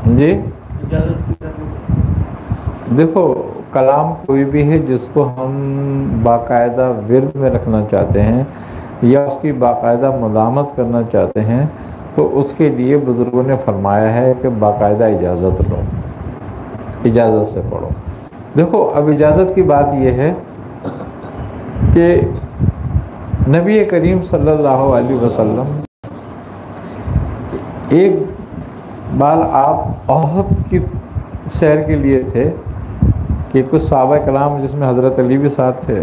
जी देखो, कलाम कोई भी है जिसको हम बाकायदा विर्द में रखना चाहते हैं या उसकी बाकायदा मुदामत करना चाहते हैं, तो उसके लिए बुज़ुर्गों ने फरमाया है कि बाकायदा इजाज़त लो, इजाज़त से पढ़ो। देखो, अब इजाज़त की बात यह है कि नबी करीम सल्लल्लाहु अलैहि वसल्लम एक बार आप ओहद की सैर के लिए थे कि कुछ सहाबा कराम जिसमें हज़रत अली भी साथ थे,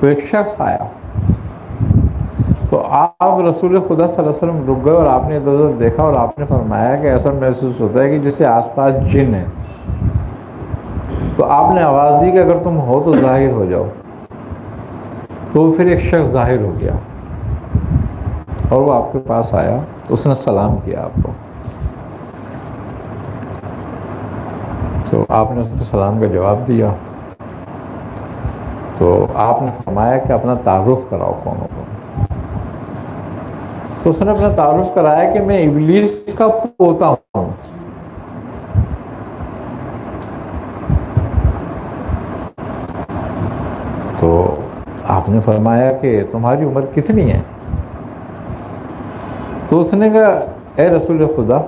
तो एक शख्स आया, तो आप रसूल खुदा सल्लल्लाहु अलैहि वसल्लम रुक गए और आपने इधर उधर देखा और आपने फरमाया कि ऐसा महसूस होता है कि जैसे आसपास जिन है। तो आपने आवाज़ दी कि अगर तुम हो तो ज़ाहिर हो जाओ। तो फिर एक शख्स ज़ाहिर हो गया और वो आपके पास आया, तो उसने सलाम किया आपको, तो आपने उसके सलाम का जवाब दिया। तो आपने फरमाया कि अपना तारुफ कराओ, कौन हो तुम? तो उसने अपना तारुफ कराया कि मैं इब्लीस का पोता हूँ। तो आपने फरमाया कि तुम्हारी उम्र कितनी है? तो उसने कहा, ए रसूल खुदा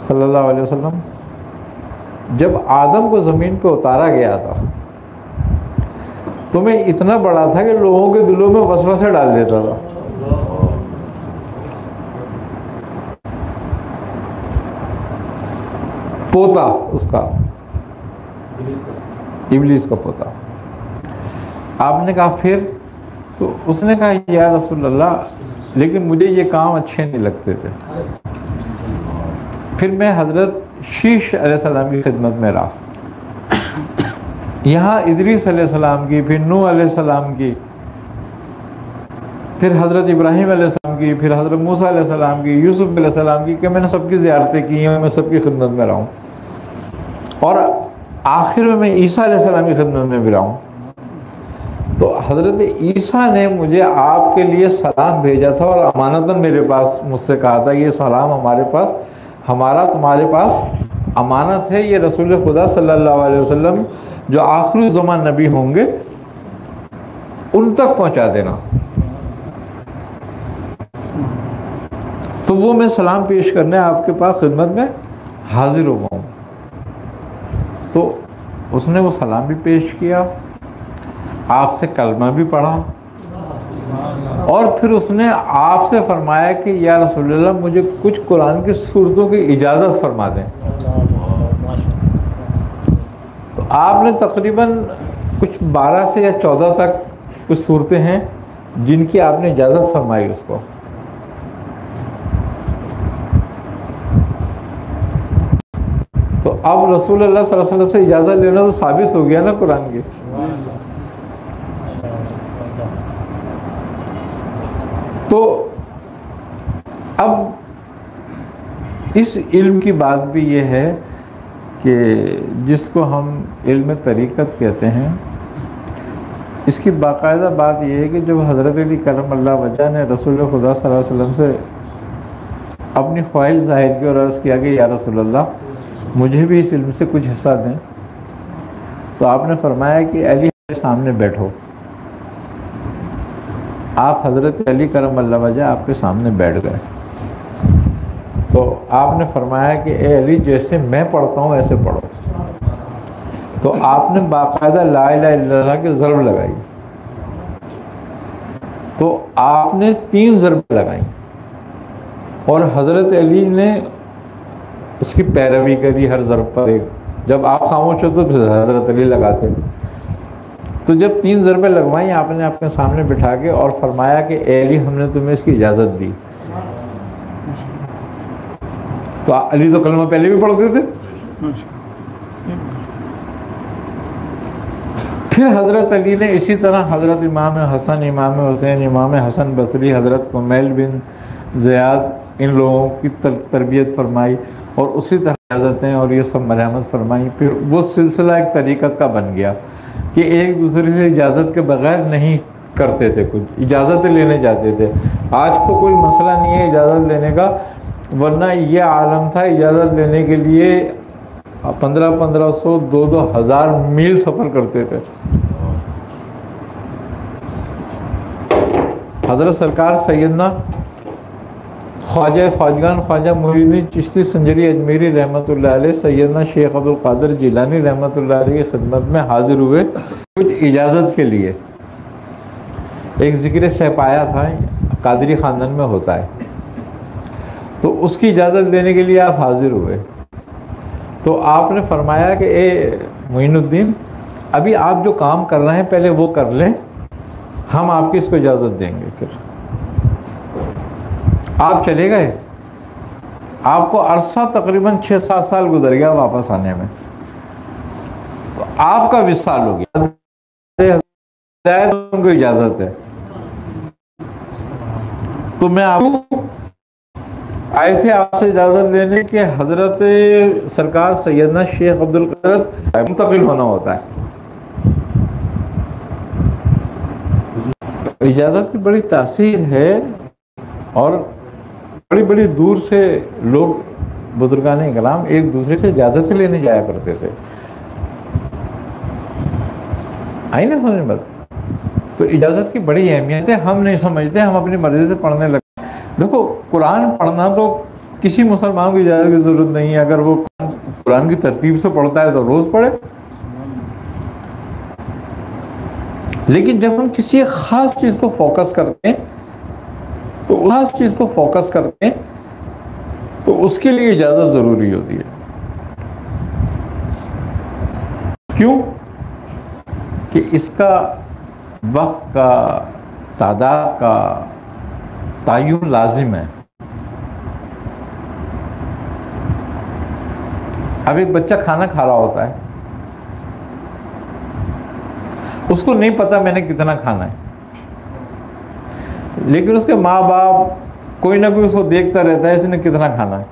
सल्लल्लाहु अलैहि वसल्लम, जब आदम को ज़मीन पे उतारा गया था तो मैं इतना बड़ा था कि लोगों के दिलों में वसवसे डाल देता था। पोता उसका, इब्लीस का पोता। आपने कहा फिर? तो उसने कहा, या रसूल अल्लाह, लेकिन मुझे ये काम अच्छे नहीं लगते थे। फिर मैं हज़रत शीश अलैहिस्सलाम की खिदमत में रहा, यहाँ इदरीस अलैहिस्सलाम की, फिर नूह अलैहिस्सलाम की, फिर हज़रत इब्राहीम अलैहिस्सलाम की, फिर हज़रत मूसा अलैहिस्सलाम की, यूसुफ अलैहिस्सलाम की, कि मैंने सबकी ज़ियारतें की हैं, मैं सबकी खिदमत में रहा हूँ, और आखिर में मैं ईसा अलैहिस्सलाम की खिदमत में भी रहा हूँ। तो हज़रत ईसा ने मुझे आपके लिए सलाम भेजा था और अमानतन मेरे पास मुझसे कहा था, ये सलाम हमारे पास, हमारा तुम्हारे पास अमानत है, ये रसूल खुदा सल्लल्लाहु अलैहि वसल्लम जो आखिरी ज़मान नबी होंगे उन तक पहुंचा देना। तो वो मैं सलाम पेश करने आपके पास खिदमत में हाजिर हो गया हूँ। तो उसने वो सलाम भी पेश किया, आपसे कलमा भी पढ़ा, और फिर उसने आपसे फरमाया कि या रसूलल्लाह, मुझे कुछ कुरान की सूरतों की इजाज़त फरमा दें। तो आपने तकरीबन कुछ 12 से या 14 तक कुछ सूरतें हैं जिनकी आपने इजाज़त फरमाई उसको। तो अब रसूलुल्लाह सल्लल्लाहु अलैहि वसल्लम से इजाज़त लेना तो साबित हो गया ना कुरान की। तो अब इस इल्म की बात भी ये है कि जिसको हम इल्म तरीक़त कहते हैं, इसकी बाकायदा बात यह है कि जब हज़रत अली करमल्लाहु वजह ने रसूल खुदा सल्लल्लाहु अलैहि वसल्लम से अपनी ख्वाहिश ज़ाहिर की और अर्ज़ किया कि या रसूलल्लाह, मुझे भी इस इल्म से कुछ हिस्सा दें, तो आपने फरमाया कि अली के सामने बैठो। आप हज़रत अली करमल्लाहु वजह आपके सामने बैठ गए। तो आपने फरमाया कि ए अली, जैसे मैं पढ़ता हूँ ऐसे पढ़ो। तो आपने बाकायदा ला इलाहा इल्लल्लाह की ज़रब लगाई। तो आपने 3 ज़रब लगाई और हज़रत अली ने उसकी पैरवी करी हर ज़रब पर एक। जब आप खामोश होते तो हज़रत अली लगाते। तो जब 3 ज़रबें लगवाई आपने अपने सामने बिठा के और फरमाया कि ए अली, हमने तुम्हें इसकी इजाज़त दी। तो अली तो कलमा पहले भी पढ़ते थे। फिर हज़रत अली ने इसी तरह हज़रत इमाम हसन, इमाम हुसैन, इमाम हसन बसरी, हज़रत कुमैल बिन ज़ियाद, इन लोगों की तरबियत फरमाई और उसी तरह इजाज़तें और ये सब मरहमत फरमाई। फिर वो सिलसिला एक तरीक़त का बन गया कि एक दूसरे से इजाज़त के बग़ैर नहीं करते थे, कुछ इजाज़त लेने जाते थे। आज तो कोई मसला नहीं है इजाज़त लेने का, वरना ये आलम था, इजाज़त लेने के लिए 1500 2-2 हज़ार मील सफ़र करते थे। हज़रत सरकार सैयदना ख्वाजा ख्वाजगान ख्वाजा मुहीउद्दीन चिश्ती संजरी अजमेरी रहमतुल्लाह अलैह सैयदना शेख अब्दुल कादिर जिलानी रहमतुल्लाह अलैह की खिदमत में हाजिर हुए कुछ इजाज़त के लिए। एक ज़िक्र सहपाया था, कादरी ख़ानदान में होता है, तो उसकी इजाज़त लेने के लिए आप हाजिर हुए। तो आपने फरमाया कि ए मुईनुद्दीन, अभी आप जो काम कर रहे हैं पहले वो कर लें, हम आपकी इसको इजाज़त देंगे। फिर आप चले गए, आपको अरसा तकरीबन 6-7 साल गुजर गया वापस आने में, तो आपका विसाल हो गया, उनको इजाज़त है। तो मैं आपको आए थे आपसे इजाज़त लेने के हज़रत सरकार सैयदना शेख अब्दुल कादिर मुंतकिल होना होता है। तो इजाज़त की बड़ी तासीर है, और बड़ी बड़ी दूर से लोग बुजुर्गान इकराम एक दूसरे से इजाज़त लेने जाया करते थे। आई ना समझ में? तो इजाज़त की बड़ी अहमियत है, हम नहीं समझते, हम अपनी मर्ज़ी से पढ़ने लगते। देखो, कुरान पढ़ना तो किसी मुसलमान को इजाज़त की ज़रूरत नहीं है। अगर वो कुरान की तरतीब से पढ़ता है तो रोज़ पढ़े, लेकिन जब हम किसी ख़ास चीज़ को फोकस करते हैं, तो उस ख़ास चीज़ को फोकस करते हैं तो उसके लिए इजाज़त ज़रूरी होती है। क्यों? कि इसका वक्त का, तादाद का तायुन लाजिम है। अब एक बच्चा खाना खा रहा होता है, उसको नहीं पता मैंने कितना खाना है, लेकिन उसके माँ बाप कोई ना कोई उसको देखता रहता है, इसने कितना खाना है,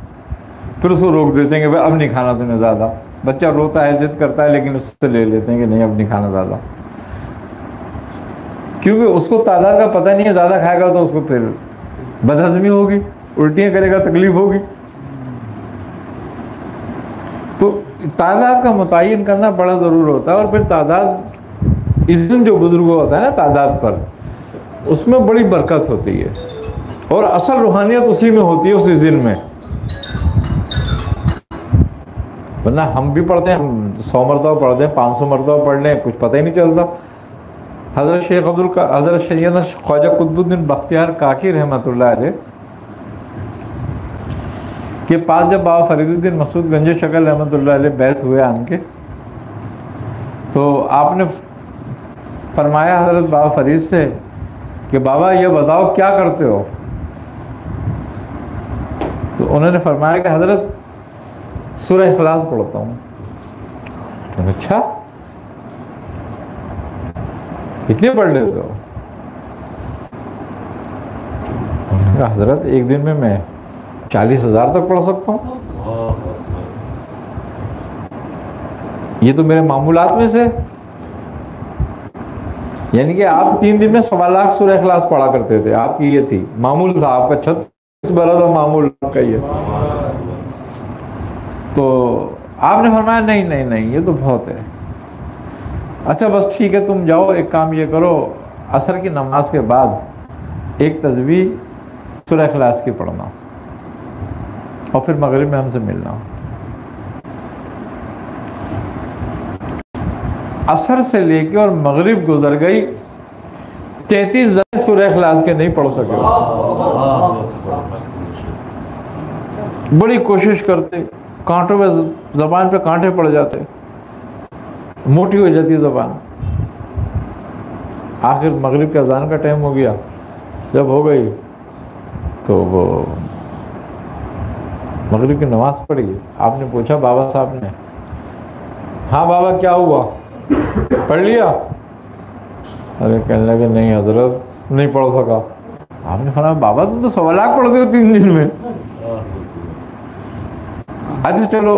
फिर उसको रोक देते हैं कि भाई अब नहीं खाना तूने ज़्यादा। बच्चा रोता है, जिद करता है, लेकिन उससे ले लेते हैं कि नहीं अब नहीं खाना ज़्यादा, क्योंकि उसको तादाद का पता नहीं है। ज़्यादा खाएगा तो उसको फिर बदहज़मी होगी, उल्टियाँ करेगा, तकलीफ होगी। तो तादाद का मुतय्यन करना बड़ा ज़रूर होता है। और फिर तादाद, इज़्न जो बुजुर्ग होता है ना तादाद पर, उसमें बड़ी बरकत होती है, और असल रूहानियत उसी में होती है, उस इज़्न में। वरना हम भी पढ़ते हैं, हम 100 मरतबा पढ़ते हैं, 500 मरतबा पढ़ लें, कुछ पता ही नहीं चलता। हज़रत सैयदना ख्वाजा कुतुबुद्दीन बख्तियार काकी रहमतुल्लाह अलैह के पास जब बाबा फरीदुद्दीन मसूद गंज शक्ल रहमतुल्लाह अलैह बैत हुए आनके, तो आपने फरमाया हज़रत बाबा फरीद से कि बाबा ये बताओ क्या करते हो? तो उन्होंने फरमाया कि हज़रत सूरह इखलास पढ़ता हूँ। अच्छा, कितने पढ़ लेते हो? हज़रत एक दिन में मैं 40,000 तक पढ़ सकता हूँ। ये तो मेरे मामूलात में से, यानी कि आप 3 दिन में 1.25 लाख सूरह इखलास पढ़ा करते थे, आपकी ये थी मामूल था आपका, 36 बरस मामूल आपका ये। तो आपने फरमाया नहीं नहीं नहीं, ये तो बहुत है। अच्छा बस ठीक है, तुम जाओ, एक काम ये करो, असर की नमाज के बाद एक तस्बीह सूरह इखलास की पढ़ना, और फिर मगरिब में हमसे मिलना। असर से लेके और मगरिब गुजर गई, 33 दिन सूरह इखलास के नहीं पढ़ सके। बड़ी कोशिश करते, कांटों में, ज़बान पे कांटे पड़ जाते, मोटी हो जाती है ज़बान। आखिर मगरिब के अज़ान का टाइम हो गया, जब हो गई तो वो मगरिब की नमाज़ पढ़ी। आपने पूछा बाबा साहब ने, हाँ बाबा क्या हुआ, पढ़ लिया? अरे कहने लगे नहीं हज़रत, नहीं पढ़ सका। आपने फरमाया बाबा तुम तो 1.25 लाख पढ़ते हो 3 दिन में। अच्छा चलो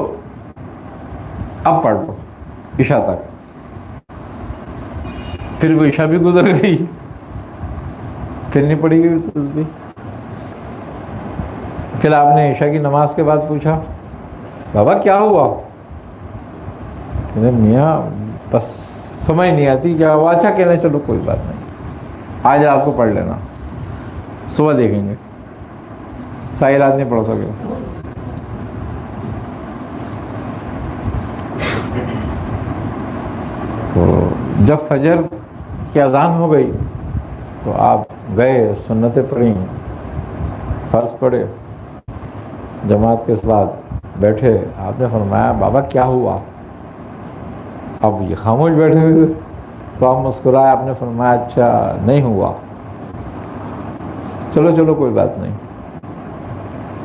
अब पढ़ लो इशा तक। फिर वो इशा भी गुजर गई, फिर नहीं पढ़ी गई तस्बीह। फिर आपने ईशा की नमाज के बाद पूछा बाबा क्या हुआ? मियाँ बस समझ नहीं आती क्या हुआ। अच्छा कहना चलो कोई बात नहीं, आज रात को पढ़ लेना, सुबह देखेंगे। सारी रात नहीं पढ़ सके। तो जब फजर की अजान हो गई तो आप गए, सुन्नतें पढ़ी, फर्ज पढ़े, जमात के बाद बैठे। आपने फरमाया बाबा क्या हुआ? अब ये खामोश बैठे हुए थे तो आप मुस्कुराए। आपने फरमाया अच्छा नहीं हुआ, चलो चलो कोई बात नहीं,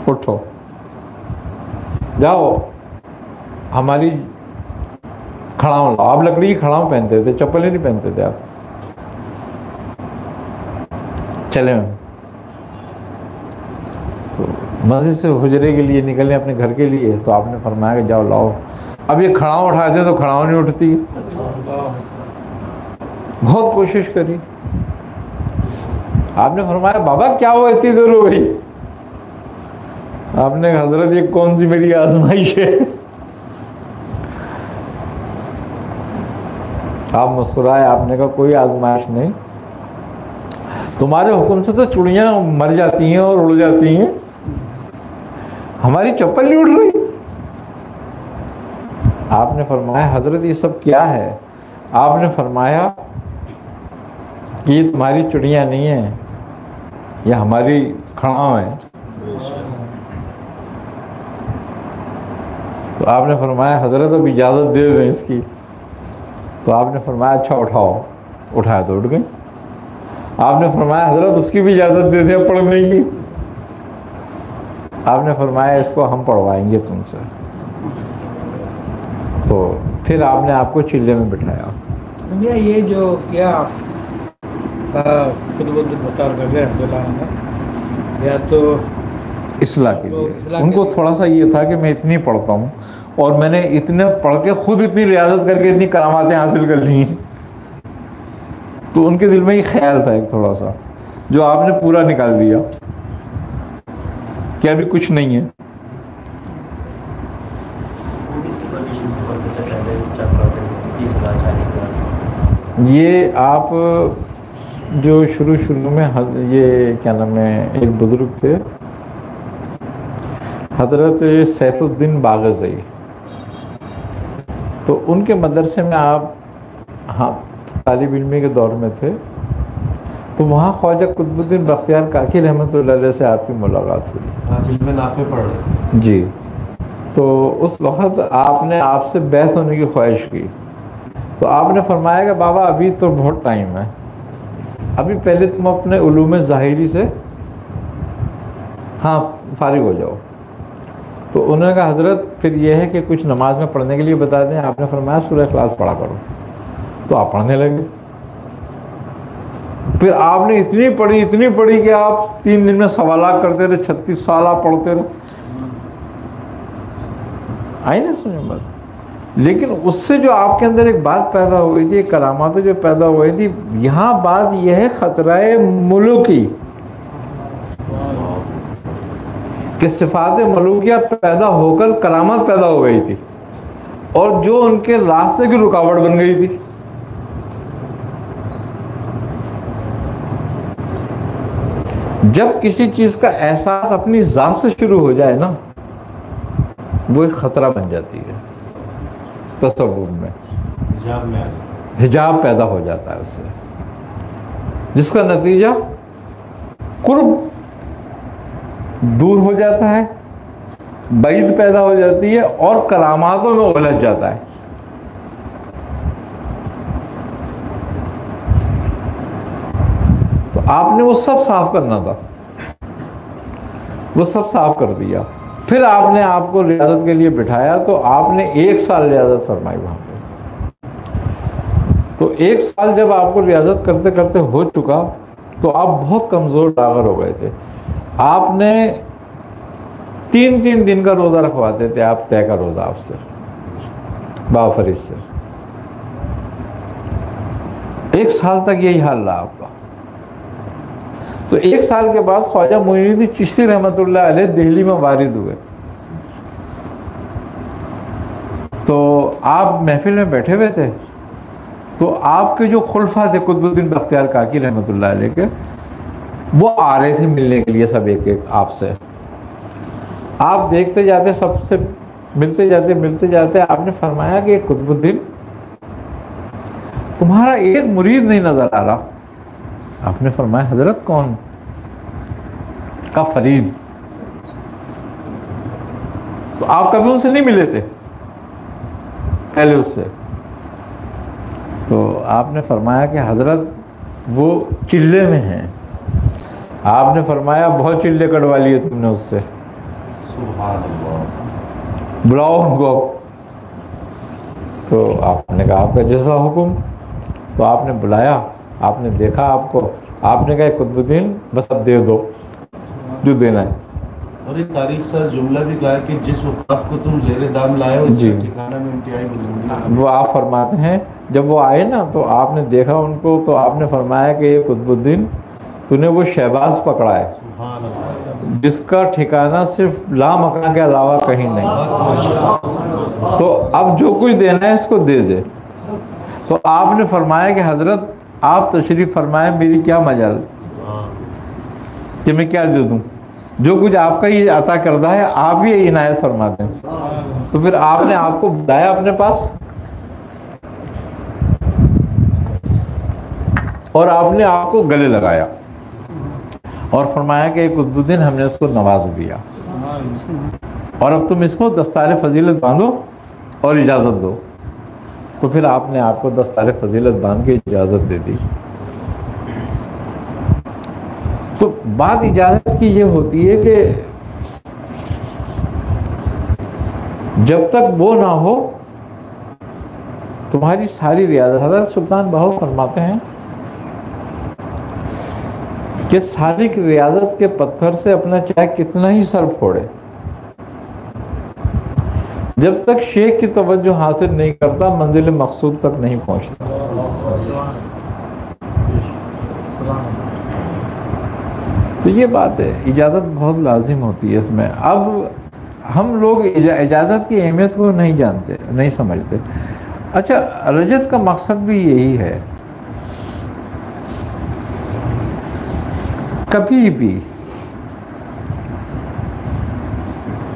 उठो जाओ हमारी खड़ाऊं लाओ। आप लकड़ी की खड़ाऊं पहनते थे, चप्पल ही नहीं पहनते थे आप। चले तो मस्जिद से हुजरे के लिए निकले अपने घर के लिए, तो आपने फरमाया कि जाओ लाओ। अब ये खड़ाऊं उठाते तो खड़ाऊं नहीं उठती। बहुत कोशिश करी। आपने फरमाया बाबा क्या हुआ इतनी देर हो गई? आपने हजरत ये कौन सी मेरी आजमाइश है? आप मुस्कुराए। आपने कहा कोई आजमाइश नहीं, तुम्हारे हुक्म से तो चुड़ियां मर जाती हैं और उड़ जाती हैं, हमारी चप्पल नहीं उड़ रही। आपने फरमाया हजरत ये सब क्या है? आपने फरमाया कि ये तुम्हारी चुड़ियां नहीं है, ये हमारी खड़ाऊं है। तो आपने फरमाया हजरत अब इजाज़त दे दें इसकी। तो आपने फरमाया अच्छा उठाओ। उठाया तो उठ गई। आपने फरमाया हजरत उसकी भी इजाज़त दे दें पढ़ने की। आपने फरमाया इसको हम पढ़वाएंगे तुमसे। तो फिर आपने आपको चिल्ले में बिठाया। ये जो क्या या तो इस्लाह के लिए उनको थोड़ा सा ये था कि मैं इतनी पढ़ता हूँ और मैंने इतने पढ़ के खुद इतनी रियाजत करके इतनी करामातें हासिल कर ली हैं, तो उनके दिल में ये ख्याल था एक थोड़ा सा, जो आपने पूरा निकाल दिया कि अभी कुछ नहीं है। ये आप जो शुरू में ये क्या नाम है, एक बुजुर्ग थे हजरत सैफुद्दीन बाग़ज़ई, तो उनके मदरसे में आप हाँ तालिब इल्मी के दौर में थे, तो वहाँ ख्वाजा कुतुबुद्दीन बख्तियार काकी रहमतुल्लाह अलैह से आपकी मुलाकात हुई। आप इल्म नाफ़े पढ़ रहे जी। तो उस वक़्त आपने आपसे बहस होने की ख्वाहिश की, तो आपने फरमाया कि बाबा अभी तो बहुत टाइम है, अभी पहले तुम अपने उलूम ज़ाहिरी से हाँ फारिग हो जाओ। तो उन्होंने कहा हज़रत फिर यह है कि कुछ नमाज में पढ़ने के लिए बता दें। आपने फरमाया सूरह इखलास पढ़ा करो। तो आप पढ़ने लगे। फिर आपने इतनी पढ़ी कि आप 3 दिन में 1.25 लाख करते रहे, 36 साल आप पढ़ते रहे। आई ना सुनिए बात। लेकिन उससे जो आपके अंदर एक बात पैदा हो गई थी, करामातें जो पैदा हो गई थी, यहाँ बात यह है खतराए मुल्की कि सिफात मलूकिया पैदा होकर करामत पैदा हो गई थी और जो उनके रास्ते की रुकावट बन गई थी। जब किसी चीज का एहसास अपनी जात से शुरू हो जाए ना, वो एक खतरा बन जाती है तसव्वुर में, हिजाब पैदा हो जाता है उससे, जिसका नतीजा कुर्ब दूर हो जाता है, बैद पैदा हो जाती है और करामातों में उलझ जाता है। तो आपने वो सब साफ करना था, वो सब साफ कर दिया। फिर आपने आपको रियाजत के लिए बिठाया, तो आपने 1 साल रियाजत फरमाई वहाँ पे। तो 1 साल जब आपको रियाजत करते करते हो चुका, तो आप बहुत कमज़ोर डागर हो गए थे। आपने 3-3 दिन का रोज़ा रखवाते थे आप, तय का रोज़ा आपसे बाफरीद से। 1 साल तक यही हाल रहा आपका। तो 1 साल के बाद ख्वाजा मोइनुद्दीन चिश्ती रहमतुल्लाह अलैह दिल्ली में वारिद हुए। तो आप महफिल में बैठे हुए थे, तो आपके जो खुलफा थे कुतुबुद्दीन बख्तियार काकी रहमतुल्लाह अलैह के, वो आ रहे थे मिलने के लिए सब एक एक आपसे। आप देखते जाते, सबसे मिलते जाते आपने फरमाया कि कुतुबुद्दीन, तुम्हारा एक मुरीद नहीं नजर आ रहा। आपने फरमाया हजरत कौन? का फरीद। तो आप कभी उनसे नहीं मिले थे पहले उससे? तो आपने फरमाया कि हजरत वो चिल्ले में हैं। आपने फरमाया बहुत चिल्ले कटवा लिए तुमने उससे, सुभान अल्लाह, बुलाओ उनको। तो आपने कहा आपका जैसा हुक्म। तो आपने बुलाया, आपने देखा आपको, आपने कहा कुतुबुद्दीन बस अब दे दो जो देना है। और एक तारीख सा जुमला भी कहा कि जिस औकात को तुम जेरे दाम लाए हो जी। इसका ठिकाना में इंतहाई बुलंदी। वो आप फरमाते हैं जब वो आए ना, तो आपने देखा उनको, तो आपने फरमाया कि ये कुतुबुद्दीन, तूने वो शहबाज पकड़ा है सुभान अल्लाह। जिसका ठिकाना सिर्फ लामकान के अलावा कहीं नहीं। तो अब जो कुछ देना है इसको दे दे। तो आपने फरमाया कि हजरत आप तशरीफ़ फरमाए, मेरी क्या मजाल कि मैं क्या दे दूँ, जो कुछ आपका ही अता करदा है आप ही इनायत फरमा दें। तो फिर आपने आपको बुलाया अपने पास और आपने आपको गले लगाया और फरमाया कि कुतुबुद्दीन, हमने उसको नवाज दिया और अब तुम इसको दस्तार फजीलत बांधो और इजाज़त दो। तो फिर आपने आपको दस्तार फजीलत बांध के इजाज़त दे दी। तो बात इजाज़त की ये होती है कि जब तक वो ना हो तुम्हारी सारी रियाजत, हज़रत सुल्तान बाहू फरमाते हैं कि सारी रियाजत के पत्थर से अपना चाहे कितना ही सर फोड़े, जब तक शेख की तवज्जो हासिल नहीं करता मंजिल मकसूद तक नहीं पहुंचता। तो ये बात है, इजाज़त बहुत लाजिम होती है इसमें। अब हम लोग इजाज़त की अहमियत को नहीं जानते, नहीं समझते। अच्छा, रजत का मकसद भी यही है, कभी भी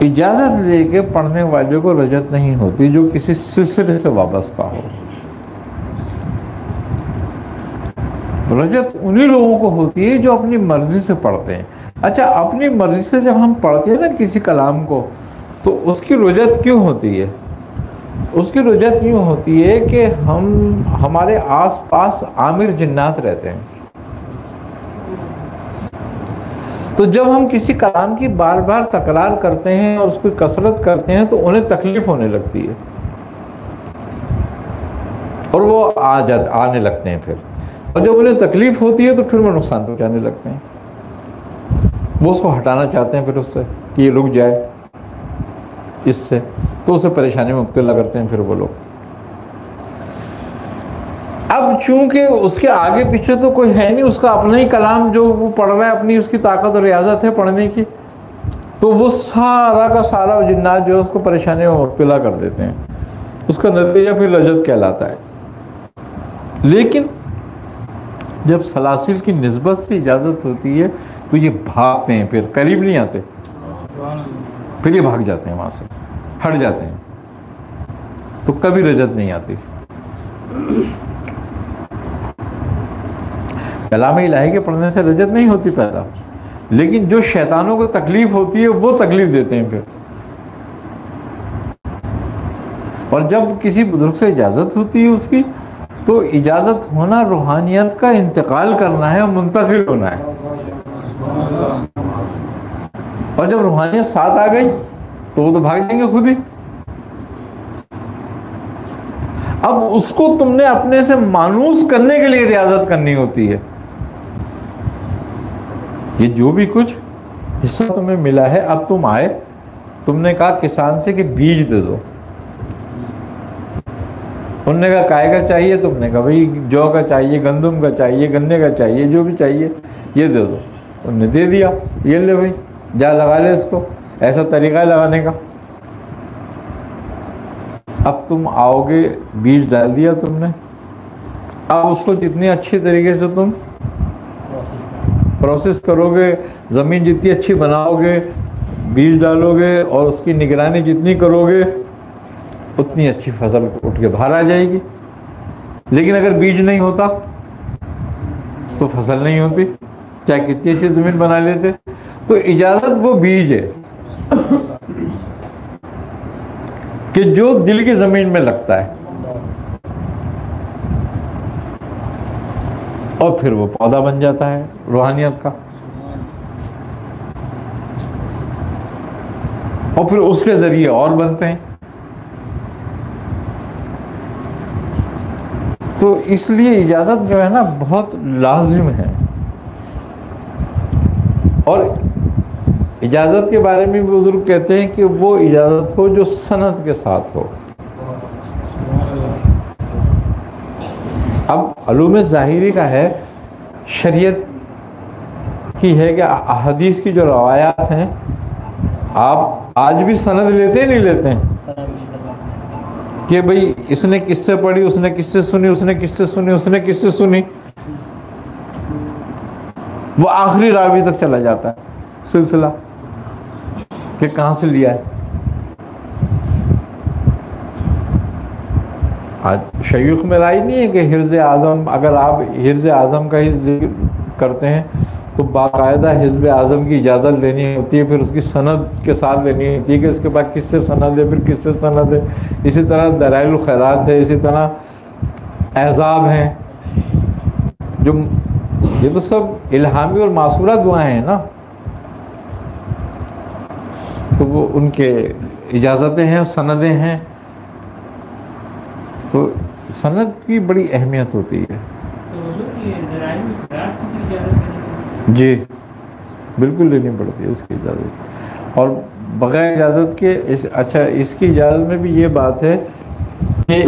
इजाज़त लेके पढ़ने वाले को रजत नहीं होती जो किसी सिलसिले से वाबस्ता हो। रजत उन्हीं लोगों को होती है जो अपनी मर्ज़ी से पढ़ते हैं। अच्छा, अपनी मर्ज़ी से जब हम पढ़ते हैं ना किसी कलाम को, तो उसकी रजत क्यों होती है? उसकी रजत यूँ होती है कि हमारे आस पास आमिर जिन्नात रहते हैं। तो जब हम किसी कलाम की बार बार तकरार करते हैं और उसकी कसरत करते हैं तो उन्हें तकलीफ़ होने लगती है और वो आने लगते हैं फिर। और जब उन्हें तकलीफ़ होती है तो फिर वो नुकसान पहुँचाने लगते हैं। वो उसको हटाना चाहते हैं फिर उससे कि ये रुक जाए इससे, तो उसे परेशानी में मुब्तला करते हैं फिर वो लोग। अब चूंकि उसके आगे पीछे तो कोई है नहीं, उसका अपना ही कलाम जो वो पढ़ रहा है, अपनी उसकी ताकत और रियाजत है पढ़ने की, तो वो सारा का सारा जिन्नात जो है उसको परेशानी में मुब्तला कर देते हैं। उसका नतीजा फिर रजत कहलाता है। लेकिन जब सलासिल की निस्बत से इजाज़त होती है तो ये भागते हैं, फिर करीब नहीं आते, फिर ये भाग जाते हैं, वहाँ से हट जाते हैं, तो कभी रजत नहीं आती। कलाम इलाही के पढ़ने से रजत नहीं होती पैदा, लेकिन जो शैतानों को तकलीफ़ होती है वो तकलीफ़ देते हैं फिर। और जब किसी बुजुर्ग से इजाज़त होती है उसकी, तो इजाज़त होना रूहानियत का इंतकाल करना है और मुंतकिल होना है। और जब रूहानियत साथ आ गई तो वो तो भाग जाएंगे खुद ही। अब उसको तुमने अपने से मानूस करने के लिए रियाजत करनी होती है। ये जो भी कुछ हिस्सा तुम्हें मिला है, अब तुम आए, तुमने कहा किसान से कि बीज दे दो, उनने कहा काय का चाहिए, तुमने कहा भाई जौ का चाहिए, गंदम का चाहिए, गन्ने का चाहिए, जो भी चाहिए ये दे दो। उन्होंने दे दिया, ये ले भाई जा लगा ले इसको, ऐसा तरीका है लगाने का। अब तुम आओगे, बीज डाल दिया तुमने, अब उसको जितनी अच्छी तरीके से तुम प्रोसेस करोगे, ज़मीन जितनी अच्छी बनाओगे, बीज डालोगे और उसकी निगरानी जितनी करोगे, उतनी अच्छी फसल उठ के बाहर आ जाएगी। लेकिन अगर बीज नहीं होता तो फसल नहीं होती, चाहे कितनी अच्छी ज़मीन बना लेते। तो इजाज़त वो बीज है कि जो दिल की ज़मीन में लगता है और फिर वो पौधा बन जाता है रूहानियत का, और फिर उसके ज़रिए और बनते हैं। तो इसलिए इजाज़त जो है ना बहुत लाजिम है। और इजाज़त के बारे में भी बुजुर्ग कहते हैं कि वो इजाज़त हो जो सनद के साथ हो। अब अलूम ज़ाहिरी का है, शरीयत की है कि अहदीस की जो रवायात हैं, आप आज भी सनद लेते हैं नहीं लेते हैं कि भाई इसने किससे पढ़ी, उसने किससे सुनी, उसने किससे सुनी, उसने किससे सुनी, वो आखिरी रावी तक चला जाता है सिलसिला कि कहाँ से लिया है। आज शयूख में राय नहीं है कि हिर्ज़ आज़म, अगर आप हिर्ज़ आज़म का ही जिक्र करते हैं तो बाकायदा हिज़्ब आज़म की इजाज़त लेनी होती है, फिर उसकी सनद के साथ लेनी होती है कि इसके बाद किससे सनद है, फिर किससे सनद है। इसी तरह दलाइल खैरात है, इसी तरह एहज़ाब हैं, जो ये तो सब इल्हामी और मासूरा दुआएं हैं ना, तो वो उनके इजाज़तें हैं, सनदें हैं। तो सनद की बड़ी अहमियत होती है। जी बिल्कुल लेनी पड़ती है उसकी इजाज़त। और बग़ैर इजाज़त के अच्छा इसकी इजाज़त में भी ये बात है कि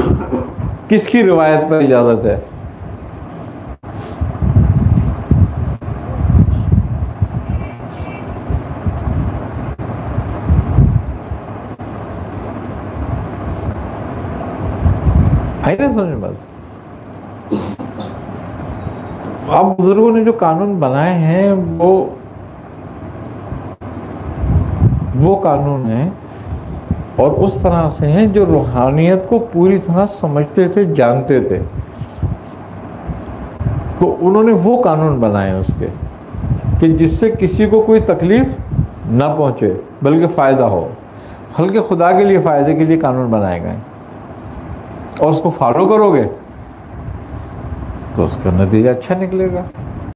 किसकी रिवायत पर इजाज़त है। आई ना समझ बात। अब बुजुर्गों ने जो कानून बनाए हैं वो कानून हैं और उस तरह से हैं जो रूहानियत को पूरी तरह समझते थे, जानते थे। तो उन्होंने वो कानून बनाए उसके कि जिससे किसी को कोई तकलीफ ना पहुंचे बल्कि फ़ायदा हो। खल्क़ खुदा के लिए फ़ायदे के लिए कानून बनाए गए और उसको फॉलो करोगे तो उसका नतीजा अच्छा निकलेगा।